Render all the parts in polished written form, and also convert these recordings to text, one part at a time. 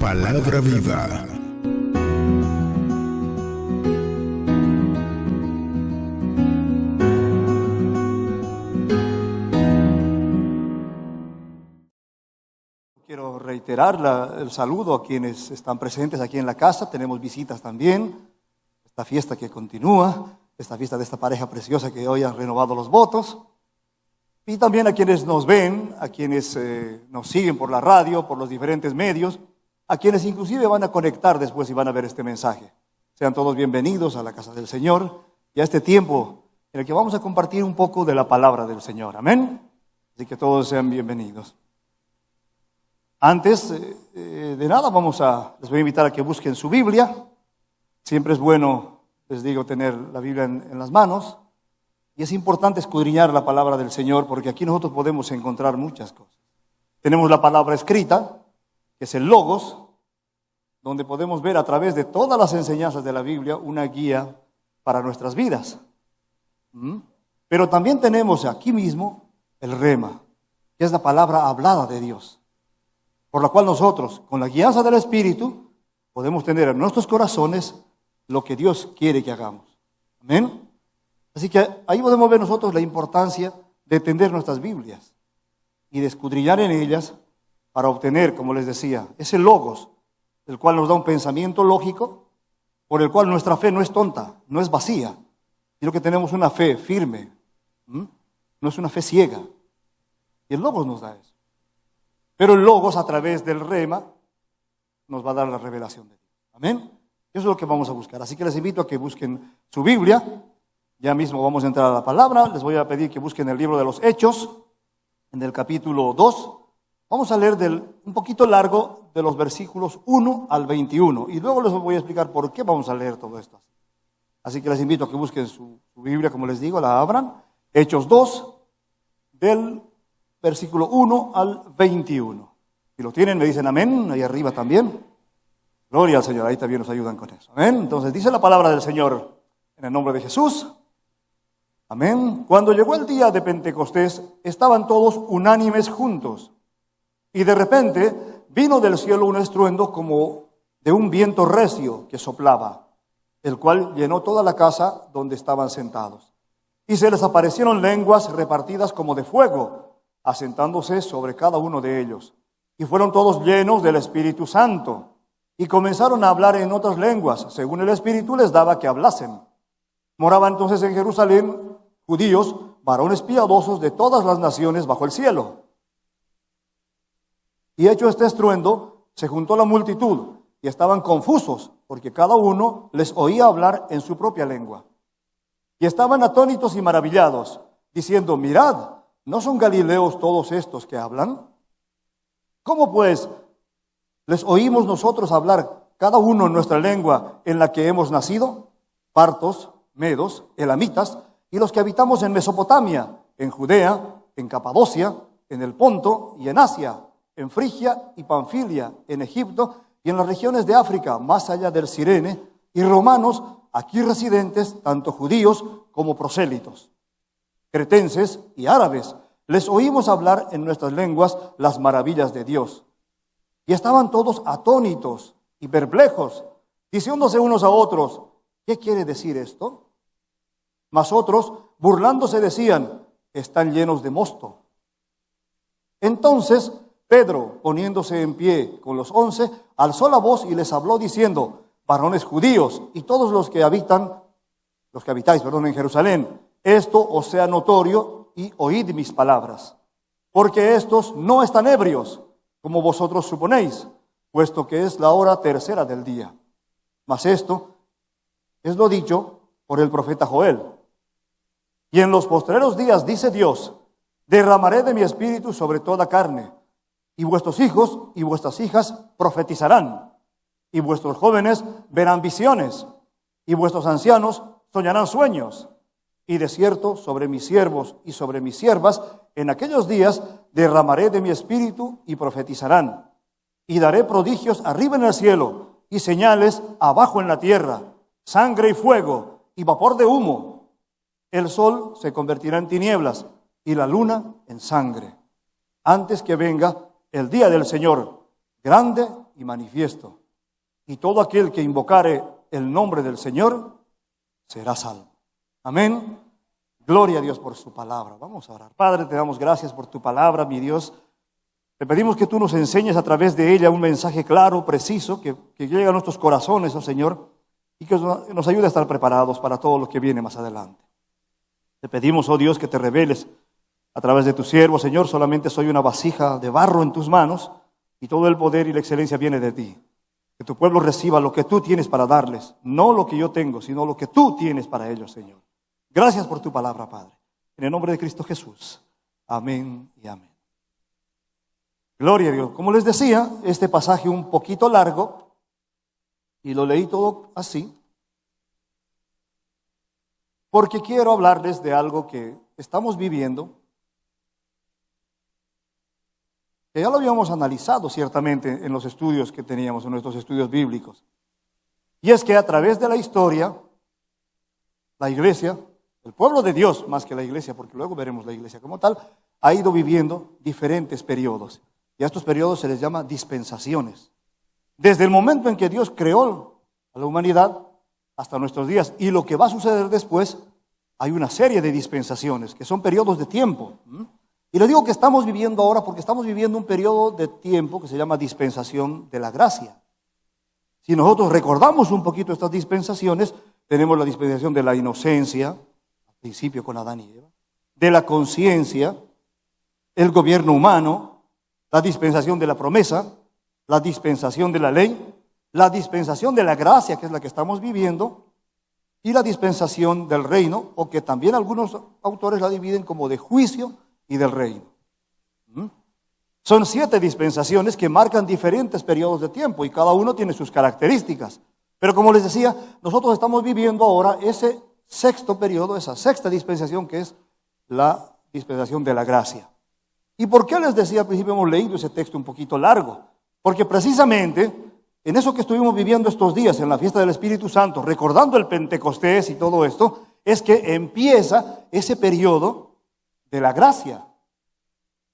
Palabra viva. Quiero reiterar el saludo a quienes están presentes aquí en la casa. Tenemos visitas también. Esta fiesta que continúa, esta fiesta de esta pareja preciosa que hoy han renovado los votos. Y también a quienes nos ven, a quienes nos siguen por la radio, por los diferentes medios, a quienes inclusive van a conectar después y van a ver este mensaje. Sean todos bienvenidos a la casa del Señor y a este tiempo en el que vamos a compartir un poco de la palabra del Señor. Amén. Así que todos sean bienvenidos. Antes de nada les voy a invitar a que busquen su Biblia. Siempre es bueno, les digo, tener la Biblia en las manos. Y es importante escudriñar la palabra del Señor porque aquí nosotros podemos encontrar muchas cosas. Tenemos la palabra escrita, que es el Logos, donde podemos ver a través de todas las enseñanzas de la Biblia una guía para nuestras vidas. Pero también tenemos aquí mismo el Rema, que es la palabra hablada de Dios, por la cual nosotros, con la guianza del Espíritu, podemos tener en nuestros corazones lo que Dios quiere que hagamos. Amén. Así que ahí podemos ver nosotros la importancia de entender nuestras Biblias y de escudriñar en ellas para obtener, como les decía, ese logos, el cual nos da un pensamiento lógico, por el cual nuestra fe no es tonta, no es vacía, sino que tenemos una fe firme, no es una fe ciega. Y el logos nos da eso. Pero el logos a través del rema nos va a dar la revelación de Dios. Amén. Eso es lo que vamos a buscar. Así que les invito a que busquen su Biblia. Ya mismo vamos a entrar a la palabra. Les voy a pedir que busquen el libro de los Hechos, en el capítulo 2. Vamos a leer un poquito largo de los versículos 1 al 21. Y luego les voy a explicar por qué vamos a leer todo esto. Así que les invito a que busquen su Biblia, como les digo, la abran. Hechos 2, del versículo 1 al 21. Si lo tienen, me dicen amén. Ahí arriba también. Gloria al Señor. Ahí también nos ayudan con eso. Amén. Entonces dice la palabra del Señor en el nombre de Jesús. Amén. Cuando llegó el día de Pentecostés, estaban todos unánimes juntos. Y de repente vino del cielo un estruendo como de un viento recio que soplaba, el cual llenó toda la casa donde estaban sentados. Y se les aparecieron lenguas repartidas como de fuego, asentándose sobre cada uno de ellos. Y fueron todos llenos del Espíritu Santo. Y comenzaron a hablar en otras lenguas, según el Espíritu les daba que hablasen. Moraban entonces en Jerusalén judíos, varones piadosos de todas las naciones bajo el cielo. Y hecho este estruendo, se juntó la multitud y estaban confusos, porque cada uno les oía hablar en su propia lengua. Y estaban atónitos y maravillados, diciendo, mirad, ¿no son galileos todos estos que hablan? ¿Cómo pues les oímos nosotros hablar cada uno en nuestra lengua en la que hemos nacido? Partos, medos, elamitas, y los que habitamos en Mesopotamia, en Judea, en Capadocia, en el Ponto y en Asia, en Frigia y Panfilia, en Egipto y en las regiones de África, más allá del Cirene, y romanos aquí residentes, tanto judíos como prosélitos, cretenses y árabes, les oímos hablar en nuestras lenguas las maravillas de Dios. Y estaban todos atónitos y perplejos, diciéndose unos a otros, ¿qué quiere decir esto? Mas otros, burlándose, decían, están llenos de mosto. Entonces Pedro, poniéndose en pie con los 11, alzó la voz y les habló diciendo, varones judíos y todos los que habitáis en Jerusalén, esto os sea notorio y oíd mis palabras, porque estos no están ebrios, como vosotros suponéis, puesto que es la hora tercera del día. Mas esto es lo dicho por el profeta Joel. Y en los postreros días, dice Dios, derramaré de mi espíritu sobre toda carne, y vuestros hijos y vuestras hijas profetizarán, y vuestros jóvenes verán visiones, y vuestros ancianos soñarán sueños. Y de cierto, sobre mis siervos y sobre mis siervas, en aquellos días derramaré de mi espíritu y profetizarán. Y daré prodigios arriba en el cielo y señales abajo en la tierra, sangre y fuego y vapor de humo. El sol se convertirá en tinieblas y la luna en sangre, antes que venga el día del Señor, grande y manifiesto. Y todo aquel que invocare el nombre del Señor será salvo. Amén. Gloria a Dios por su palabra. Vamos a orar. Padre, te damos gracias por tu palabra, mi Dios. Te pedimos que tú nos enseñes a través de ella un mensaje claro, preciso, que llegue a nuestros corazones, oh Señor, y que nos ayude a estar preparados para todo lo que viene más adelante. Te pedimos, oh Dios, que te reveles a través de tu siervo, Señor. Solamente soy una vasija de barro en tus manos y todo el poder y la excelencia viene de ti. Que tu pueblo reciba lo que tú tienes para darles, no lo que yo tengo, sino lo que tú tienes para ellos, Señor. Gracias por tu palabra, Padre. En el nombre de Cristo Jesús. Amén y amén. Gloria a Dios. Como les decía, este pasaje un poquito largo, y lo leí todo así, porque quiero hablarles de algo que estamos viviendo, que ya lo habíamos analizado ciertamente en los estudios que teníamos, en nuestros estudios bíblicos. Y es que a través de la historia, la iglesia, el pueblo de Dios, más que la iglesia, porque luego veremos la iglesia como tal, ha ido viviendo diferentes periodos. Y a estos periodos se les llama dispensaciones. Desde el momento en que Dios creó a la humanidad hasta nuestros días, y lo que va a suceder después, hay una serie de dispensaciones, que son periodos de tiempo. Y le digo que estamos viviendo ahora porque estamos viviendo un periodo de tiempo que se llama dispensación de la gracia. Si nosotros recordamos un poquito estas dispensaciones, tenemos la dispensación de la inocencia, al principio con Adán y Eva, de la conciencia, el gobierno humano, la dispensación de la promesa, la dispensación de la ley, la dispensación de la gracia, que es la que estamos viviendo, y la dispensación del reino, o que también algunos autores la dividen como de juicio y del reino. Son 7 dispensaciones que marcan diferentes periodos de tiempo y cada uno tiene sus características. Pero como les decía, nosotros estamos viviendo ahora ese sexto periodo, esa sexta dispensación, que es la dispensación de la gracia. ¿Y por qué les decía al principio hemos leído ese texto un poquito largo? Porque precisamente en eso que estuvimos viviendo estos días, en la fiesta del Espíritu Santo, recordando el Pentecostés y todo esto, es que empieza ese periodo de la gracia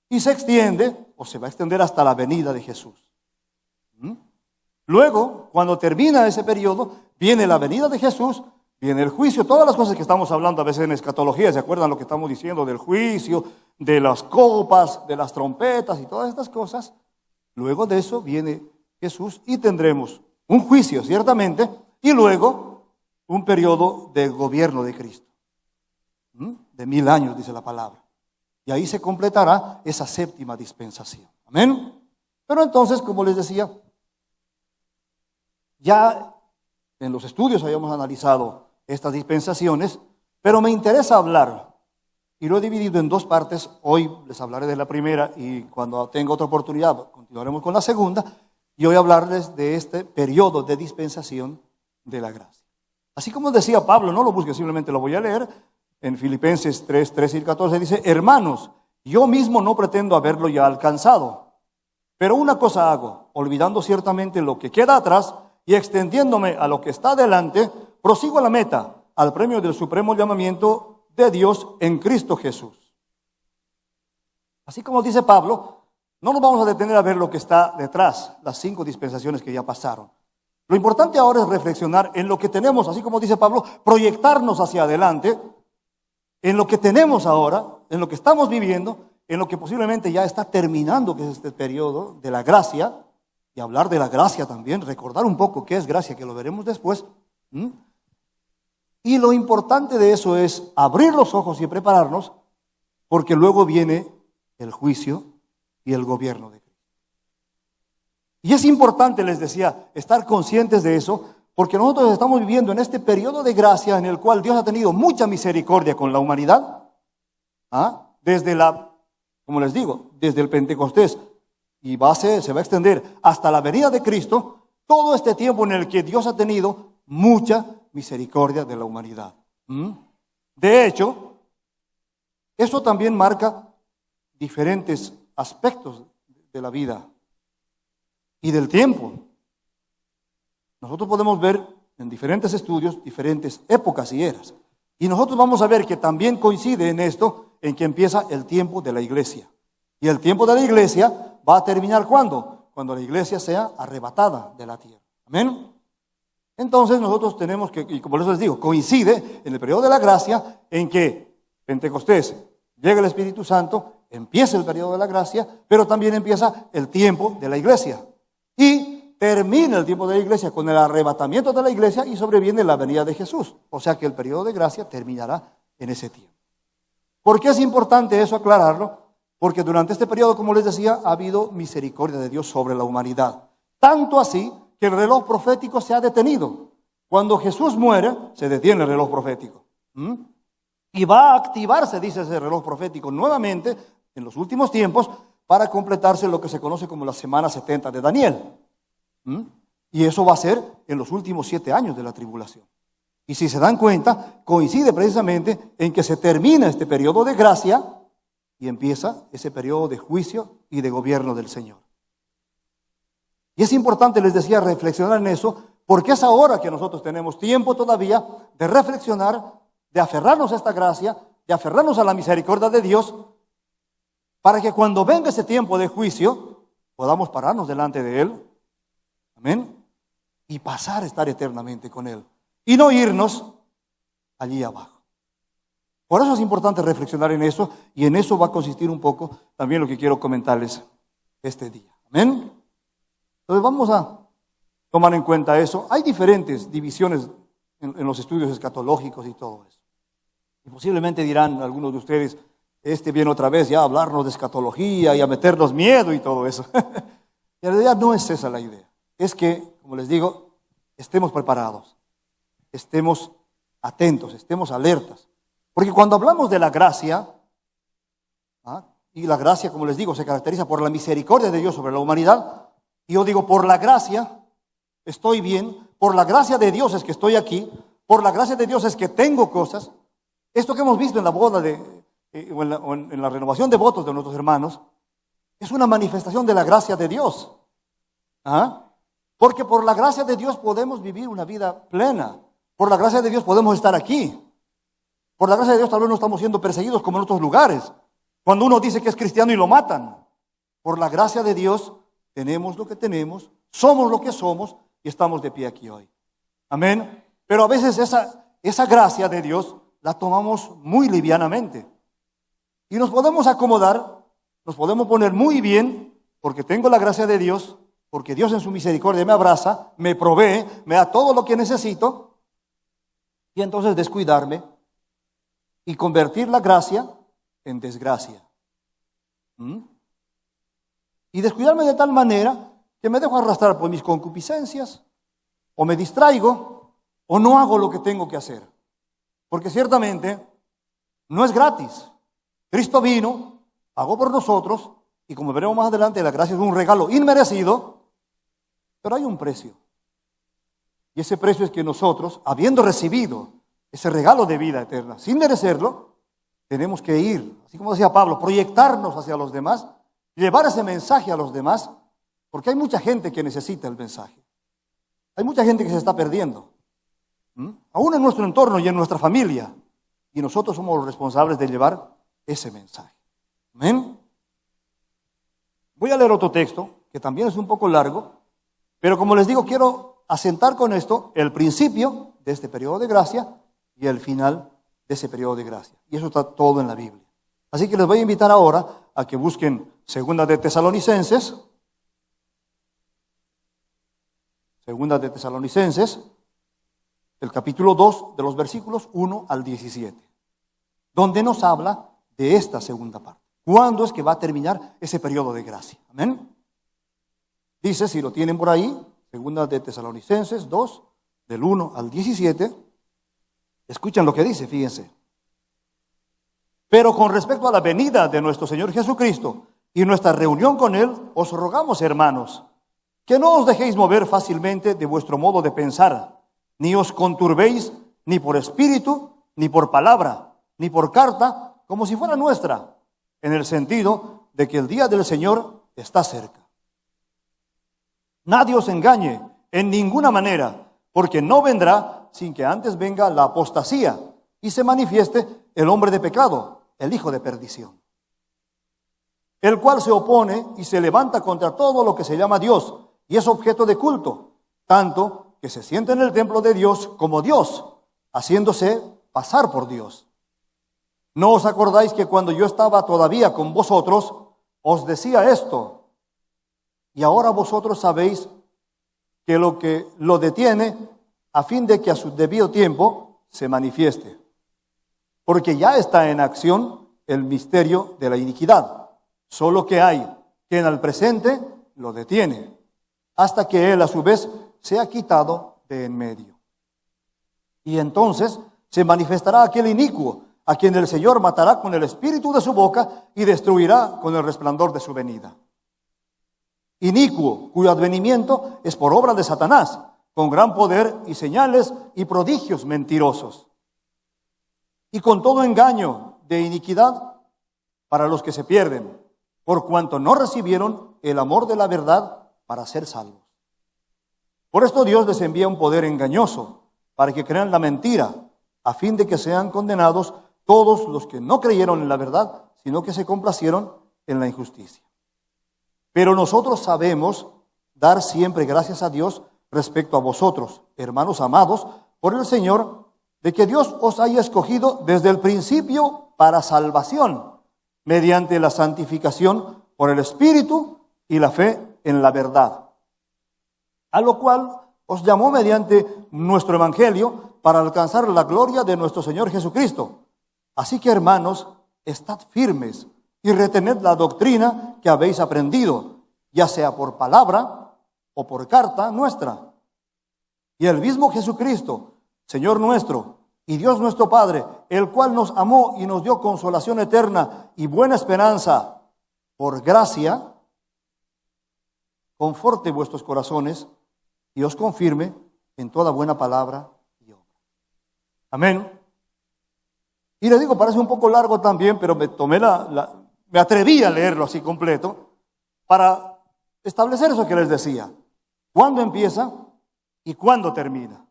y se extiende, o se va a extender hasta la venida de Jesús. Luego, cuando termina ese periodo, viene la venida de Jesús, viene el juicio, todas las cosas que estamos hablando a veces en escatología. ¿Se acuerdan lo que estamos diciendo del juicio, de las copas, de las trompetas y todas estas cosas? Luego de eso viene Jesús y tendremos un juicio, ciertamente, y luego un periodo de gobierno de Cristo, de 1000 años, dice la palabra. Y ahí se completará esa séptima dispensación. Amén. Pero entonces, como les decía, ya en los estudios habíamos analizado estas dispensaciones, pero me interesa hablar, y lo he dividido en 2 partes. Hoy les hablaré de la primera y cuando tenga otra oportunidad continuaremos con la segunda. Y hoy hablarles de este periodo de dispensación de la gracia. Así como decía Pablo, no lo busque, simplemente lo voy a leer. En Filipenses 3, 13 y 14 dice: hermanos, yo mismo no pretendo haberlo ya alcanzado, pero una cosa hago, olvidando ciertamente lo que queda atrás y extendiéndome a lo que está delante, prosigo a la meta, al premio del supremo llamamiento de Dios en Cristo Jesús. Así como dice Pablo, no nos vamos a detener a ver lo que está detrás, las 5 dispensaciones que ya pasaron. Lo importante ahora es reflexionar en lo que tenemos, así como dice Pablo, proyectarnos hacia adelante, en lo que tenemos ahora, en lo que estamos viviendo, en lo que posiblemente ya está terminando, que es este periodo de la gracia, y hablar de la gracia también, recordar un poco qué es gracia, que lo veremos después. Y lo importante de eso es abrir los ojos y prepararnos, porque luego viene el juicio y el gobierno de Cristo. Y es importante, les decía, estar conscientes de eso, porque nosotros estamos viviendo en este periodo de gracia en el cual Dios ha tenido mucha misericordia con la humanidad, desde como les digo, desde el Pentecostés, y se va a extender hasta la venida de Cristo, todo este tiempo en el que Dios ha tenido mucha misericordia de la humanidad. De hecho, eso también marca diferentes aspectos de la vida y del tiempo. Nosotros podemos ver en diferentes estudios diferentes épocas y eras. Y nosotros vamos a ver que también coincide en esto, en que empieza el tiempo de la iglesia. Y el tiempo de la iglesia va a terminar ¿cuándo? cuando la iglesia sea arrebatada de la tierra. Amén. Entonces nosotros tenemos que, y como les digo, coincide en el periodo de la gracia en que Pentecostés llega el Espíritu Santo, empieza el periodo de la gracia, pero también empieza el tiempo de la iglesia. Y termina el tiempo de la iglesia con el arrebatamiento de la iglesia y sobreviene la venida de Jesús. O sea que el periodo de gracia terminará en ese tiempo. ¿Por qué es importante eso aclararlo? Porque durante este periodo, como les decía, ha habido misericordia de Dios sobre la humanidad. Tanto así que el reloj profético se ha detenido. Cuando Jesús muere, se detiene el reloj profético. Y va a activarse, dice ese reloj profético, nuevamente en los últimos tiempos para completarse lo que se conoce como la semana 70 de Daniel. Y eso va a ser en los últimos 7 años de la tribulación. Y si se dan cuenta, coincide precisamente en que se termina este periodo de gracia y empieza ese periodo de juicio y de gobierno del Señor. Y es importante, les decía, reflexionar en eso, porque es ahora que nosotros tenemos tiempo todavía de reflexionar, de aferrarnos a esta gracia, de aferrarnos a la misericordia de Dios, para que cuando venga ese tiempo de juicio, podamos pararnos delante de Él, amén, y pasar a estar eternamente con Él, y no irnos allí abajo. Por eso es importante reflexionar en eso, y en eso va a consistir un poco también lo que quiero comentarles este día, amén. Entonces vamos a tomar en cuenta eso. Hay diferentes divisiones en los estudios escatológicos y todo eso. Y posiblemente dirán algunos de ustedes, viene otra vez ya a hablarnos de escatología y a meternos miedo y todo eso. Y en realidad no es esa la idea. Es que, como les digo, estemos preparados, estemos atentos, estemos alertas. Porque cuando hablamos de la gracia, y la gracia, como les digo, se caracteriza por la misericordia de Dios sobre la humanidad, y yo digo, por la gracia estoy bien, por la gracia de Dios es que estoy aquí, por la gracia de Dios es que tengo cosas. Esto que hemos visto en la boda o en la renovación de votos de nuestros hermanos, es una manifestación de la gracia de Dios. Porque por la gracia de Dios podemos vivir una vida plena. Por la gracia de Dios podemos estar aquí. Por la gracia de Dios tal vez no estamos siendo perseguidos como en otros lugares. Cuando uno dice que es cristiano y lo matan. Por la gracia de Dios tenemos lo que tenemos, somos lo que somos y estamos de pie aquí hoy. Amén. Pero a veces esa gracia de Dios la tomamos muy livianamente. Y nos podemos acomodar, nos podemos poner muy bien, porque tengo la gracia de Dios, porque Dios en su misericordia me abraza, me provee, me da todo lo que necesito, y entonces descuidarme y convertir la gracia en desgracia. Y descuidarme de tal manera que me dejo arrastrar por mis concupiscencias, o me distraigo, o no hago lo que tengo que hacer. Porque ciertamente no es gratis. Cristo vino, pagó por nosotros, y como veremos más adelante, la gracia es un regalo inmerecido, pero hay un precio. Y ese precio es que nosotros, habiendo recibido ese regalo de vida eterna, sin merecerlo, tenemos que ir, así como decía Pablo, proyectarnos hacia los demás, llevar ese mensaje a los demás, porque hay mucha gente que necesita el mensaje. Hay mucha gente que se está perdiendo, aún en nuestro entorno y en nuestra familia, y nosotros somos los responsables de llevar ese mensaje. Amén. Voy a leer otro texto, que también es un poco largo, pero como les digo, quiero asentar con esto el principio de este periodo de gracia y el final de ese periodo de gracia. Y eso está todo en la Biblia. Así que les voy a invitar ahora a que busquen Segunda de Tesalonicenses, el capítulo 2, de los versículos 1 al 17, donde nos habla de esta segunda parte. ¿Cuándo es que va a terminar ese periodo de gracia? Amén. Dice, si lo tienen por ahí, Segunda de Tesalonicenses 2, del 1 al 17, escuchen lo que dice, fíjense. Pero con respecto a la venida de nuestro Señor Jesucristo y nuestra reunión con Él, os rogamos, hermanos, que no os dejéis mover fácilmente de vuestro modo de pensar, ni os conturbéis ni por espíritu, ni por palabra, ni por carta, como si fuera nuestra, en el sentido de que el día del Señor está cerca. Nadie os engañe en ninguna manera, porque no vendrá sin que antes venga la apostasía y se manifieste el hombre de pecado, el hijo de perdición, el cual se opone y se levanta contra todo lo que se llama Dios y es objeto de culto, tanto que se sienta en el templo de Dios como Dios, haciéndose pasar por Dios. ¿No os acordáis que cuando yo estaba todavía con vosotros, os decía esto? Y ahora vosotros sabéis que lo detiene a fin de que a su debido tiempo se manifieste. Porque ya está en acción el misterio de la iniquidad, solo que hay quien al presente lo detiene, hasta que él a su vez sea quitado de en medio. Y entonces se manifestará aquel inicuo, a quien el Señor matará con el espíritu de su boca y destruirá con el resplandor de su venida. Inicuo, cuyo advenimiento es por obra de Satanás, con gran poder y señales y prodigios mentirosos. Y con todo engaño de iniquidad para los que se pierden, por cuanto no recibieron el amor de la verdad para ser salvos. Por esto Dios les envía un poder engañoso, para que crean la mentira, a fin de que sean condenados todos los que no creyeron en la verdad, sino que se complacieron en la injusticia. Pero nosotros sabemos dar siempre gracias a Dios respecto a vosotros, hermanos amados, por el Señor, de que Dios os haya escogido desde el principio para salvación, mediante la santificación por el Espíritu y la fe en la verdad. A lo cual os llamó mediante nuestro Evangelio para alcanzar la gloria de nuestro Señor Jesucristo. Así que, hermanos, estad firmes y retened la doctrina que habéis aprendido, ya sea por palabra o por carta nuestra. Y el mismo Jesucristo, Señor nuestro y Dios nuestro Padre, el cual nos amó y nos dio consolación eterna y buena esperanza, por gracia, conforte vuestros corazones y os confirme en toda buena palabra y obra. Amén. Y le digo, parece un poco largo también, pero me atreví a leerlo así completo para establecer eso que les decía. ¿Cuándo empieza y cuándo termina?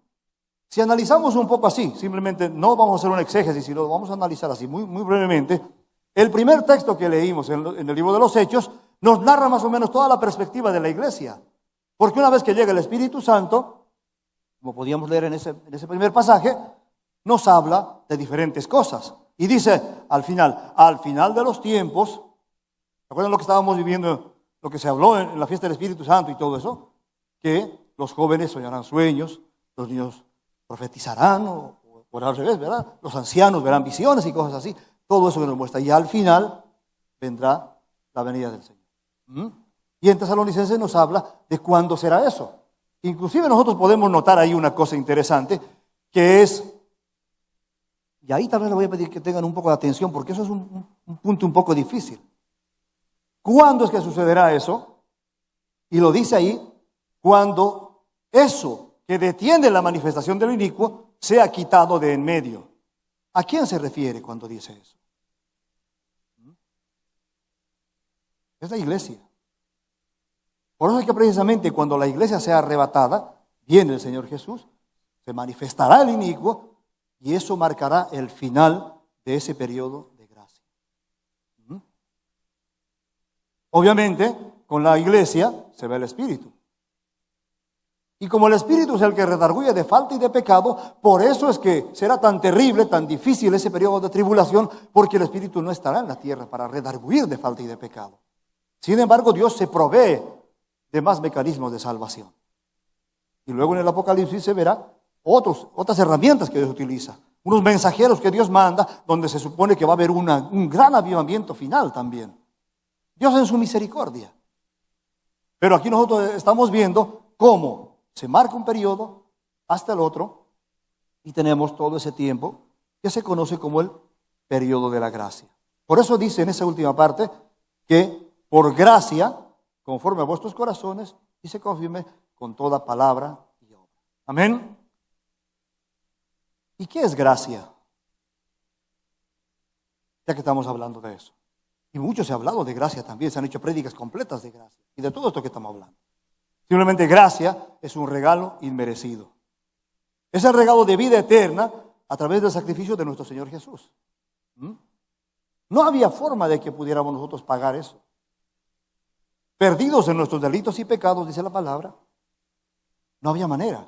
Si analizamos un poco así, simplemente no vamos a hacer un exégesis, sino vamos a analizar así muy, muy brevemente. El primer texto que leímos en el libro de los Hechos nos narra más o menos toda la perspectiva de la iglesia. Porque una vez que llega el Espíritu Santo, como podíamos leer en ese primer pasaje, nos habla de diferentes cosas. Y dice al final de los tiempos, ¿se acuerdan lo que estábamos viviendo, lo que se habló en la fiesta del Espíritu Santo y todo eso? Que los jóvenes soñarán sueños, los niños profetizarán, o al revés, ¿verdad? Los ancianos verán visiones y cosas así. Todo eso que nos muestra. Y al final vendrá la venida del Señor. Y en Tesalonicenses nos habla de cuándo será eso. Inclusive nosotros podemos notar ahí una cosa interesante, que es, y ahí también le voy a pedir que tengan un poco de atención, porque eso es un punto un poco difícil. ¿Cuándo es que sucederá eso? Y lo dice ahí, cuando eso que detiene la manifestación del inicuo sea quitado de en medio. ¿A quién se refiere cuando dice eso? Es la iglesia. Por eso es que precisamente cuando la iglesia sea arrebatada, viene el Señor Jesús, se manifestará el inicuo y eso marcará el final de ese periodo de gracia. Obviamente, con la iglesia se ve el Espíritu. Y como el Espíritu es el que redarguye de falta y de pecado, por eso es que será tan terrible, tan difícil ese periodo de tribulación, porque el Espíritu no estará en la tierra para redarguir de falta y de pecado. Sin embargo, Dios se provee de más mecanismos de salvación. Y luego en el Apocalipsis se verá otras herramientas que Dios utiliza, unos mensajeros que Dios manda, donde se supone que va a haber un gran avivamiento final también. Dios en su misericordia. Pero aquí nosotros estamos viendo cómo se marca un periodo hasta el otro y tenemos todo ese tiempo que se conoce como el periodo de la gracia. Por eso dice en esa última parte que por gracia, conforme a vuestros corazones, y se confirme con toda palabra y obra. Amén. ¿Y qué es gracia? Ya que estamos hablando de eso. Y mucho se ha hablado de gracia también, se han hecho prédicas completas de gracia y de todo esto que estamos hablando. Simplemente gracia es un regalo inmerecido. Es el regalo de vida eterna a través del sacrificio de nuestro Señor Jesús. No había forma de que pudiéramos nosotros pagar eso. perdidos en nuestros delitos y pecados, dice la palabra, no había manera.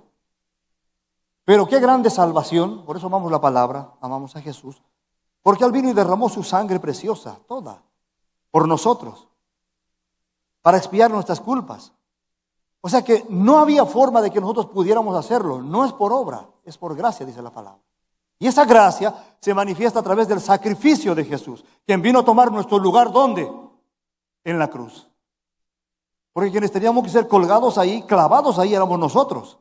Pero qué grande salvación, por eso amamos la palabra, amamos a Jesús, porque Él vino y derramó su sangre preciosa, toda, por nosotros, para expiar nuestras culpas. O sea que no había forma de que nosotros pudiéramos hacerlo, no es por obra, es por gracia, dice la palabra. Y esa gracia se manifiesta a través del sacrificio de Jesús, quien vino a tomar nuestro lugar, ¿dónde? En la cruz. Porque quienes teníamos que ser colgados ahí, clavados ahí, éramos nosotros,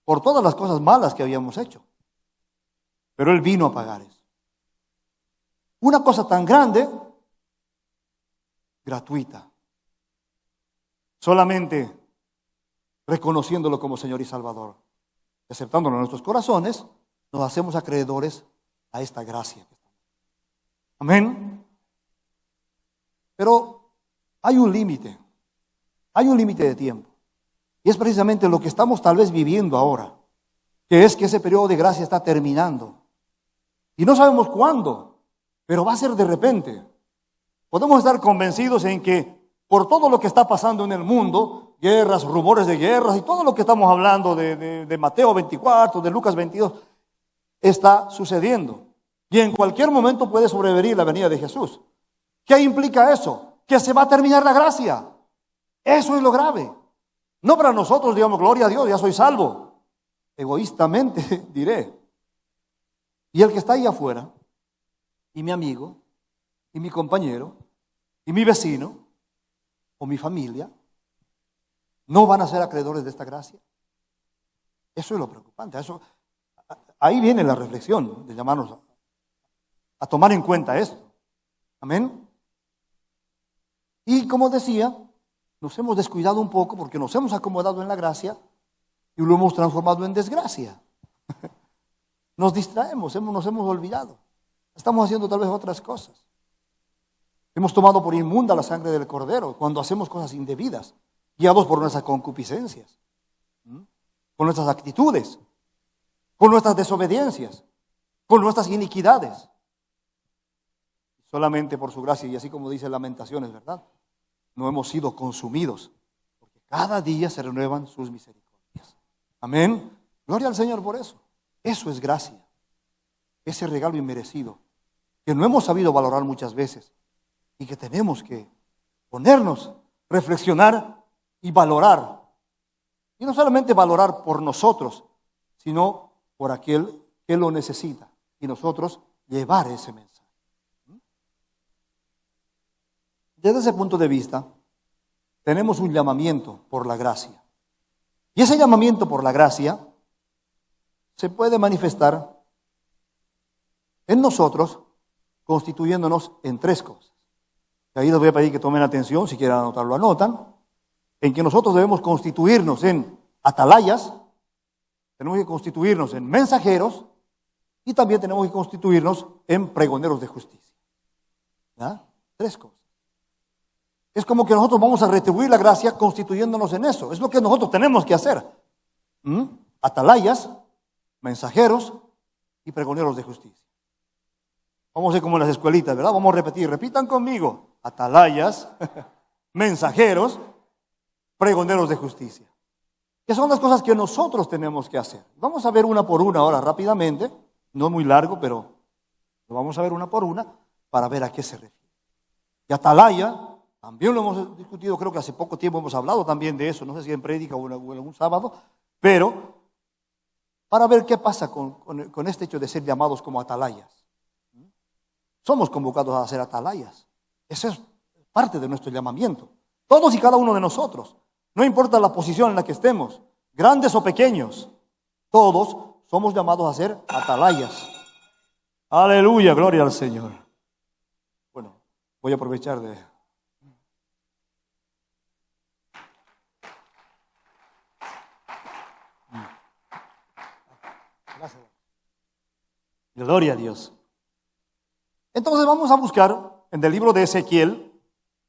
por todas las cosas malas que habíamos hecho. Pero Él vino a pagar eso. Una cosa tan grande, gratuita. Solamente reconociéndolo como Señor y Salvador, aceptándolo en nuestros corazones, nos hacemos acreedores a esta gracia. Amén. Pero hay un límite de tiempo. Y es precisamente lo que estamos tal vez viviendo ahora, que es que ese periodo de gracia está terminando. Y no sabemos cuándo, pero va a ser de repente. Podemos estar convencidos en que por todo lo que está pasando en el mundo, guerras, rumores de guerras y todo lo que estamos hablando de Mateo 24, de Lucas 22, está sucediendo. Y en cualquier momento puede sobrevenir la venida de Jesús. ¿Qué implica eso? Que se va a terminar la gracia. Eso es lo grave. No para nosotros, digamos, gloria a Dios, ya soy salvo. Egoístamente diré. Y el que está ahí afuera, y mi amigo, y mi compañero, y mi vecino, o mi familia, no van a ser acreedores de esta gracia. Eso es lo preocupante. Ahí viene la reflexión de llamarnos a tomar en cuenta esto. Amén. Y como decía, nos hemos descuidado un poco porque nos hemos acomodado en la gracia y lo hemos transformado en desgracia. Nos distraemos, nos hemos olvidado. Estamos haciendo tal vez otras cosas. Hemos tomado por inmunda la sangre del Cordero cuando hacemos cosas indebidas, guiados por nuestras concupiscencias, con nuestras actitudes, con nuestras desobediencias, con nuestras iniquidades. Solamente por su gracia, y así como dice Lamentaciones, ¿verdad? No hemos sido consumidos, porque cada día se renuevan sus misericordias. Amén. Gloria al Señor por eso. Eso es gracia. Ese regalo inmerecido, que no hemos sabido valorar muchas veces, y que tenemos que ponernos, reflexionar y valorar. Y no solamente valorar por nosotros, sino por aquel que lo necesita. Y nosotros llevar ese mensaje. Desde ese punto de vista, tenemos un llamamiento por la gracia. Y ese llamamiento por la gracia se puede manifestar en nosotros, constituyéndonos en tres cosas. Y ahí les voy a pedir que tomen atención, si quieren anotarlo, anotan. En que nosotros debemos constituirnos en atalayas, tenemos que constituirnos en mensajeros y también tenemos que constituirnos en pregoneros de justicia. ¿Ya? Tres cosas. Es como que nosotros vamos a retribuir la gracia constituyéndonos en eso. Es lo que nosotros tenemos que hacer. Atalayas, mensajeros y pregoneros de justicia. Vamos a ser como en las escuelitas, ¿verdad? Vamos a repetir, repitan conmigo. Atalayas, mensajeros, pregoneros de justicia. Que son las cosas que nosotros tenemos que hacer. Vamos a ver una por una ahora rápidamente. No muy largo, pero lo vamos a ver una por una para ver a qué se refiere. Y atalaya, también lo hemos discutido, creo que hace poco tiempo hemos hablado también de eso, no sé si en prédica o en algún sábado, pero para ver qué pasa con este hecho de ser llamados como atalayas. Somos convocados a ser atalayas. Esa es parte de nuestro llamamiento. Todos y cada uno de nosotros. No importa la posición en la que estemos, grandes o pequeños, todos somos llamados a ser atalayas. Aleluya, gloria al Señor. Bueno, voy a aprovechar de... Gracias. Gloria a Dios. Entonces vamos a buscar en el libro de Ezequiel,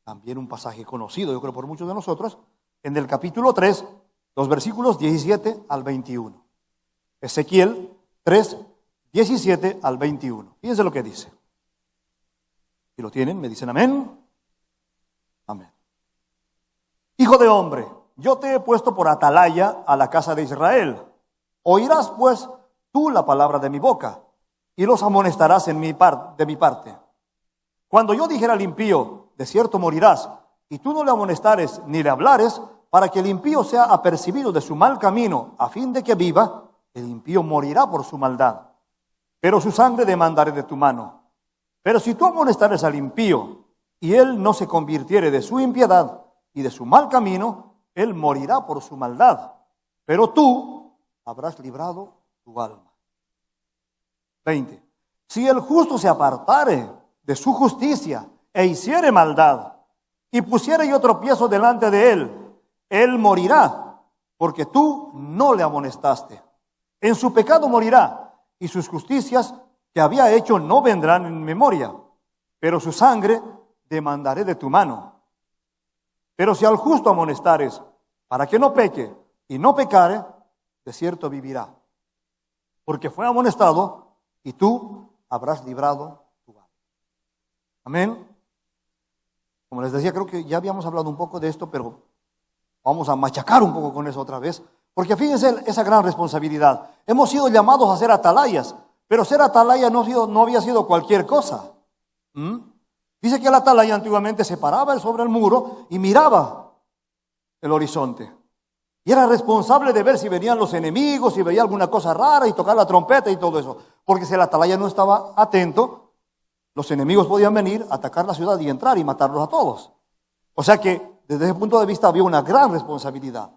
también un pasaje conocido, yo creo por muchos de nosotros, en el capítulo 3, los versículos 17 al 21. Ezequiel 3, 17 al 21. Fíjense lo que dice. Si lo tienen, me dicen amén. Amén. hijo de hombre, yo te he puesto por atalaya a la casa de Israel. Oirás pues tú la palabra de mi boca, y los amonestarás de mi parte. Cuando yo dijera al impío, de cierto morirás, y tú no le amonestares ni le hablares, para que el impío sea apercibido de su mal camino, a fin de que viva, el impío morirá por su maldad. Pero su sangre demandaré de tu mano. Pero si tú amonestares al impío, y él no se convirtiere de su impiedad y de su mal camino, él morirá por su maldad. Pero tú habrás librado tu alma. 20. Si el justo se apartare de su justicia e hiciere maldad, y pusiere yo tropiezo delante de él, él morirá, porque tú no le amonestaste. En su pecado morirá, y sus justicias que había hecho no vendrán en memoria, pero su sangre demandaré de tu mano. Pero si al justo amonestares, para que no peque y no pecare, de cierto vivirá, porque fue amonestado, y tú habrás librado tu alma. Amén. Como les decía, creo que ya habíamos hablado un poco de esto, pero vamos a machacar un poco con eso otra vez, porque fíjense esa gran responsabilidad. Hemos sido llamados a ser atalayas, pero ser atalaya no había sido cualquier cosa. Dice que el atalaya antiguamente se paraba sobre el muro y miraba el horizonte. Y era responsable de ver si venían los enemigos, si veía alguna cosa rara, y tocar la trompeta y todo eso. Porque si el atalaya no estaba atento, los enemigos podían venir, atacar la ciudad y entrar y matarlos a todos. O sea que desde ese punto de vista había una gran responsabilidad.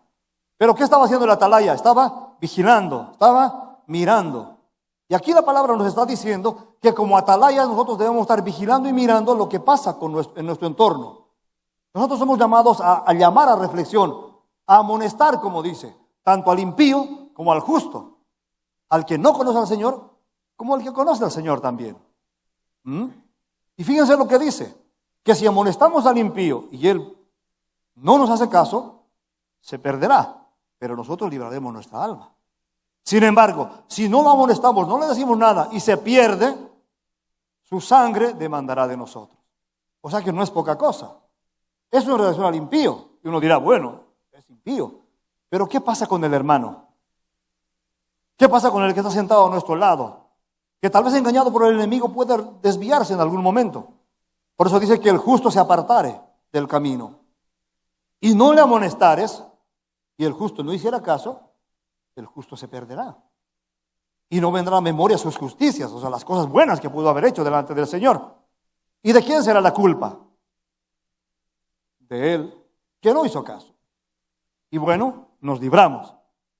Pero ¿qué estaba haciendo el atalaya? Estaba vigilando, estaba mirando. Y aquí la palabra nos está diciendo que como atalayas nosotros debemos estar vigilando y mirando lo que pasa en nuestro entorno. Nosotros somos llamados a llamar a reflexión, a amonestar, como dice, tanto al impío como al justo, al que no conoce al Señor como al que conoce al Señor también. Y fíjense lo que dice, que si amonestamos al impío y él no nos hace caso, se perderá, pero nosotros libraremos nuestra alma. Sin embargo, si no lo amonestamos, no le decimos nada y se pierde, su sangre demandará de nosotros. O sea que no es poca cosa. Eso en relación al impío. Y uno dirá, bueno, es impío. Pero ¿qué pasa con el hermano? ¿Qué pasa con el que está sentado a nuestro lado? Que tal vez engañado por el enemigo puede desviarse en algún momento. Por eso dice que el justo se apartare del camino. Y no le amonestares, y el justo no hiciera caso, el justo se perderá. Y no vendrá a memoria sus justicias, o sea, las cosas buenas que pudo haber hecho delante del Señor. ¿Y de quién será la culpa? De él, que no hizo caso. Y bueno, nos libramos.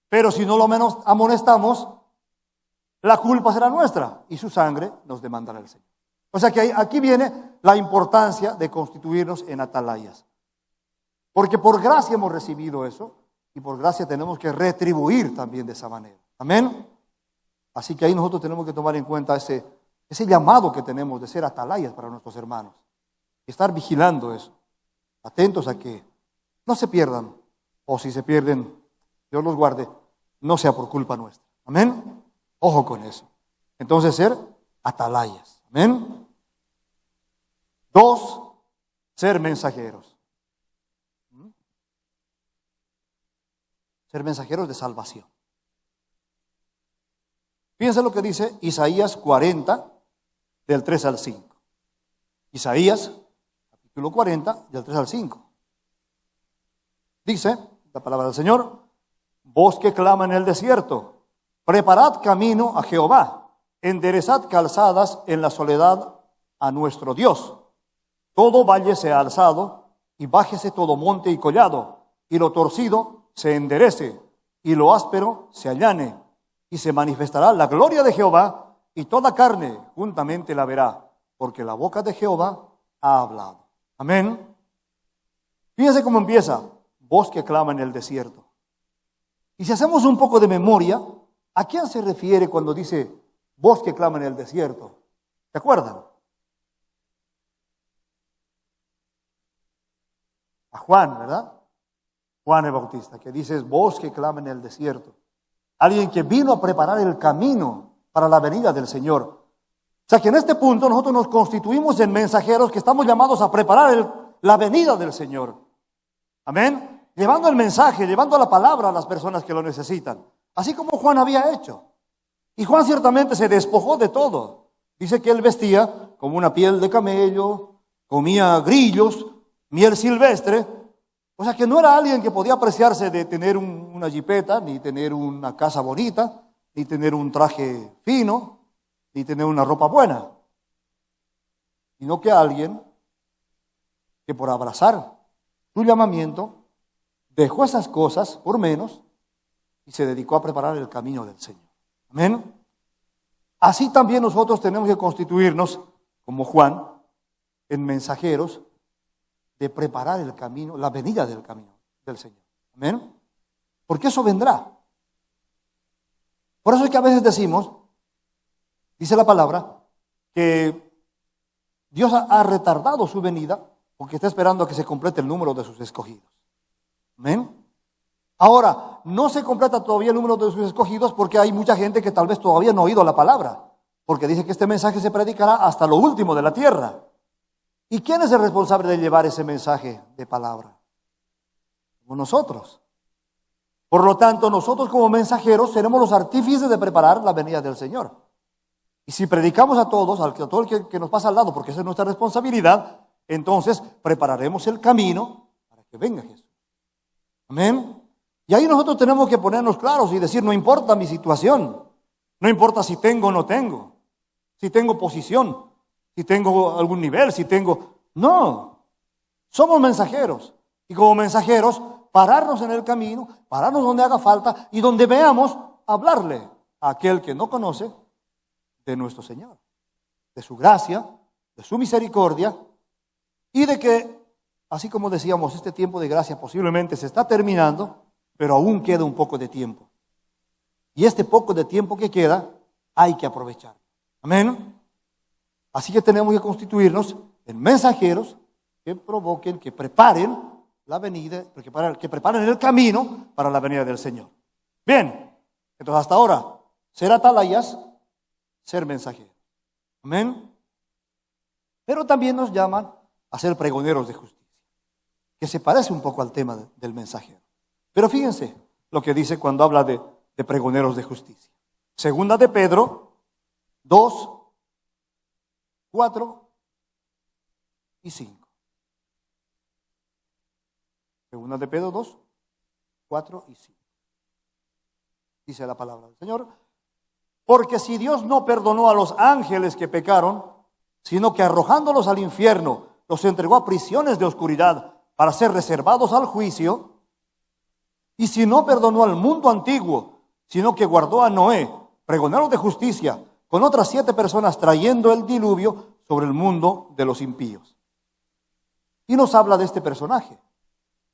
Pero si no lo menos amonestamos, la culpa será nuestra y su sangre nos demandará el Señor. O sea que aquí viene la importancia de constituirnos en atalayas. Porque por gracia hemos recibido eso y por gracia tenemos que retribuir también de esa manera. Amén. Así que ahí nosotros tenemos que tomar en cuenta ese llamado que tenemos de ser atalayas para nuestros hermanos. Y estar vigilando eso. Atentos a que no se pierdan. O si se pierden, Dios los guarde, no sea por culpa nuestra. Amén. Ojo con eso. Entonces ser atalayas. Amén. 2, ser mensajeros. Ser mensajeros de salvación. Fíjense lo que dice Isaías 40, del 3 al 5. Isaías, capítulo 40, del 3 al 5. Dice la palabra del Señor: voz que clama en el desierto, preparad camino a Jehová, enderezad calzadas en la soledad a nuestro Dios. Todo valle sea alzado, y bájese todo monte y collado, y lo torcido se enderece, y lo áspero se allane, y se manifestará la gloria de Jehová, y toda carne juntamente la verá, porque la boca de Jehová ha hablado. Amén. Fíjense cómo empieza: voz que clama en el desierto. Y si hacemos un poco de memoria, ¿a quién se refiere cuando dice voz que clama en el desierto? ¿Se acuerdan? A Juan, ¿verdad? Juan el Bautista, que dice voz que clama en el desierto. Alguien que vino a preparar el camino para la venida del Señor. O sea que en este punto nosotros nos constituimos en mensajeros que estamos llamados a preparar la venida del Señor. Amén. llevando el mensaje, llevando la palabra a las personas que lo necesitan, así como Juan había hecho. Y Juan ciertamente se despojó de todo. Dice que él vestía como una piel de camello, comía grillos, miel silvestre. O sea que no era alguien que podía apreciarse de tener una jipeta, ni tener una casa bonita, ni tener un traje fino, ni tener una ropa buena. Sino que alguien que por abrazar su llamamiento dejó esas cosas por menos y se dedicó a preparar el camino del Señor. Amén. Así también nosotros tenemos que constituirnos, como Juan, en mensajeros de preparar el camino, la venida del camino del Señor. Amén. Porque eso vendrá. Por eso es que a veces decimos, dice la palabra, que Dios ha retardado su venida porque está esperando a que se complete el número de sus escogidos. Amén. Ahora, no se completa todavía el número de sus escogidos porque hay mucha gente que tal vez todavía no ha oído la palabra, porque dice que este mensaje se predicará hasta lo último de la tierra. ¿Y quién es el responsable de llevar ese mensaje de palabra? Como nosotros. Por lo tanto, nosotros como mensajeros seremos los artífices de preparar la venida del Señor. Y si predicamos a todos, a todo el que nos pasa al lado, porque esa es nuestra responsabilidad, entonces prepararemos el camino para que venga Jesús. Amén. Y ahí nosotros tenemos que ponernos claros y decir, no importa mi situación, no importa si tengo o no tengo, si tengo posición, si tengo algún nivel, si tengo... No, somos mensajeros. Y como mensajeros, pararnos en el camino, pararnos donde haga falta y donde veamos, hablarle a aquel que no conoce de nuestro Señor, de su gracia, de su misericordia y de que, así como decíamos, este tiempo de gracia posiblemente se está terminando, pero aún queda un poco de tiempo. Y este poco de tiempo que queda, hay que aprovechar. Amén. Así que tenemos que constituirnos en mensajeros que provoquen, que preparen la venida, que preparen el camino para la venida del Señor. Bien, entonces hasta ahora, ser atalayas, ser mensajero. Amén. Pero también nos llaman a ser pregoneros de justicia, que se parece un poco al tema del mensajero. Pero fíjense lo que dice cuando habla de pregoneros de justicia. Segunda de Pedro 2, 4 y 5. Segunda de Pedro 2, 4 y 5. Dice la palabra del Señor. Porque si Dios no perdonó a los ángeles que pecaron, sino que arrojándolos al infierno, los entregó a prisiones de oscuridad para ser reservados al juicio, y si no perdonó al mundo antiguo, sino que guardó a Noé, pregonero de justicia, con otras 7 personas trayendo el diluvio sobre el mundo de los impíos. Y nos habla de este personaje,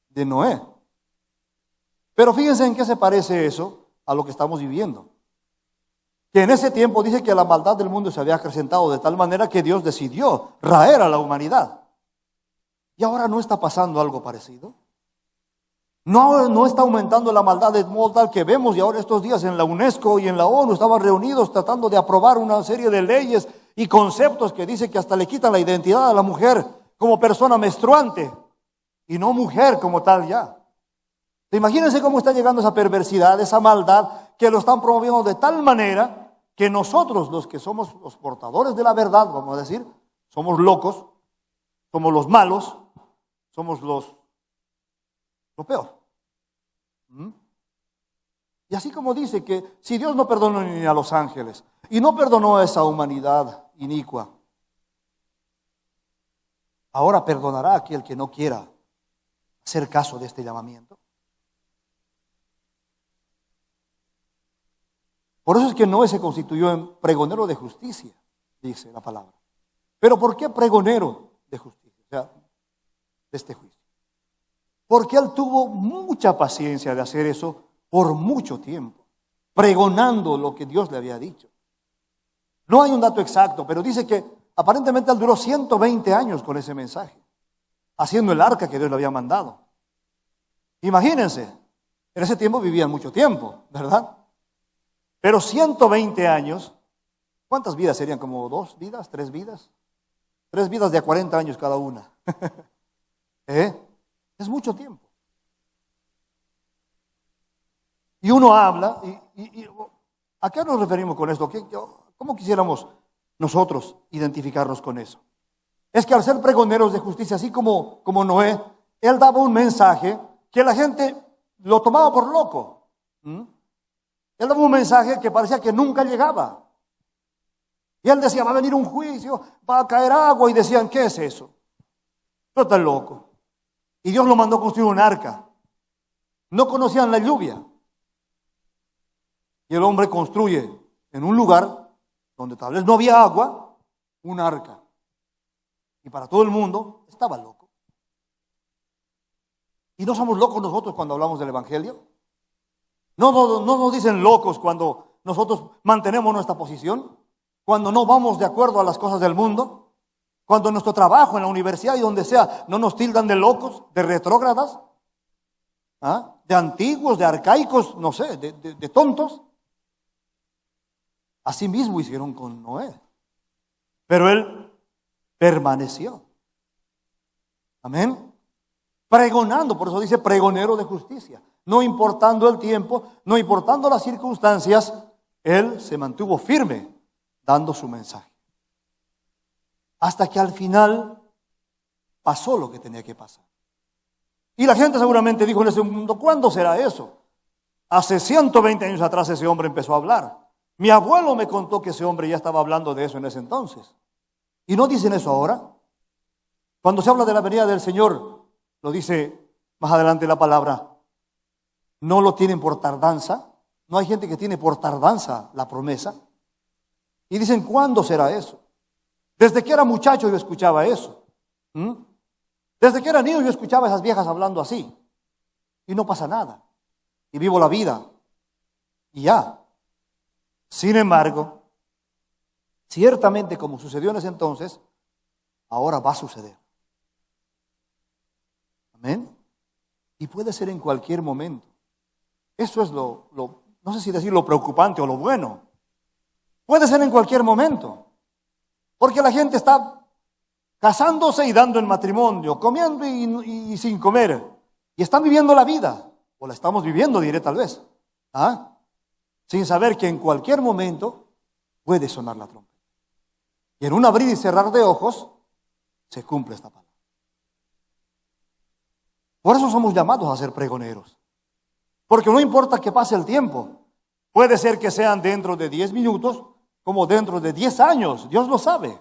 de Noé. Pero fíjense en qué se parece eso a lo que estamos viviendo. Que en ese tiempo dice que la maldad del mundo se había acrecentado de tal manera que Dios decidió raer a la humanidad. Y ahora no está pasando algo parecido. No está aumentando la maldad de modo tal que vemos, y ahora estos días en la UNESCO y en la ONU estaban reunidos tratando de aprobar una serie de leyes y conceptos que dice que hasta le quitan la identidad a la mujer como persona menstruante y no mujer como tal ya. Imagínense cómo está llegando esa perversidad, esa maldad, que lo están promoviendo de tal manera que nosotros, los que somos los portadores de la verdad, vamos a decir, somos locos, somos los malos, somos lo peor. Y así como dice que si Dios no perdonó ni a los ángeles y no perdonó a esa humanidad inicua, ahora perdonará a aquel que no quiera hacer caso de este llamamiento. Por eso es que Noé se constituyó en pregonero de justicia, dice la palabra. Pero ¿por qué pregonero de justicia? O sea, de este juicio. Porque él tuvo mucha paciencia de hacer eso por mucho tiempo, pregonando lo que Dios le había dicho. No hay un dato exacto, pero dice que aparentemente él duró 120 años con ese mensaje, haciendo el arca que Dios le había mandado. Imagínense, en ese tiempo vivían mucho tiempo, ¿verdad? Pero 120 años, ¿cuántas vidas serían? ¿Como 2 vidas? ¿3 vidas? 3 vidas de 40 años cada una. Es mucho tiempo. Y uno habla, ¿a qué nos referimos con esto? ¿Cómo quisiéramos nosotros identificarnos con eso? Es que al ser pregoneros de justicia, así como Noé, él daba un mensaje que la gente lo tomaba por loco. Él daba un mensaje que parecía que nunca llegaba. Y él decía, va a venir un juicio, va a caer agua, y decían, ¿qué es eso? No está loco. Y Dios lo mandó a construir un arca. No conocían la lluvia. Y el hombre construye en un lugar donde tal vez no había agua, un arca. Y para todo el mundo estaba loco. ¿Y no somos locos nosotros cuando hablamos del Evangelio? ¿No nos dicen locos cuando nosotros mantenemos nuestra posición? Cuando no vamos de acuerdo a las cosas del mundo. Cuando en nuestro trabajo, en la universidad y donde sea, no nos tildan de locos, de retrógradas, de antiguos, de arcaicos, no sé, de tontos. Así mismo hicieron con Noé. Pero él permaneció. Amén. Pregonando, por eso dice pregonero de justicia. No importando el tiempo, no importando las circunstancias, él se mantuvo firme dando su mensaje. Hasta que al final pasó lo que tenía que pasar. Y la gente seguramente dijo en ese mundo, ¿cuándo será eso? Hace 120 años atrás ese hombre empezó a hablar. Mi abuelo me contó que ese hombre ya estaba hablando de eso en ese entonces. ¿Y no dicen eso ahora? Cuando se habla de la venida del Señor, lo dice más adelante la palabra, no lo tienen por tardanza. No hay gente que tiene por tardanza la promesa. Y dicen, ¿cuándo será eso? Desde que era muchacho yo escuchaba eso. Desde que era niño yo escuchaba a esas viejas hablando así. Y no pasa nada. Y vivo la vida. Y ya. Sin embargo, ciertamente como sucedió en ese entonces, ahora va a suceder. Amén. Y puede ser en cualquier momento. Eso es no sé si decir lo preocupante o lo bueno. Puede ser en cualquier momento. Porque la gente está casándose y dando en matrimonio, comiendo y sin comer. Y están viviendo la vida. O la estamos viviendo, diré tal vez. Sin saber que en cualquier momento puede sonar la trompeta. Y en un abrir y cerrar de ojos se cumple esta palabra. Por eso somos llamados a ser pregoneros. Porque no importa que pase el tiempo. Puede ser que sean dentro de 10 minutos como dentro de 10 años. Dios lo sabe.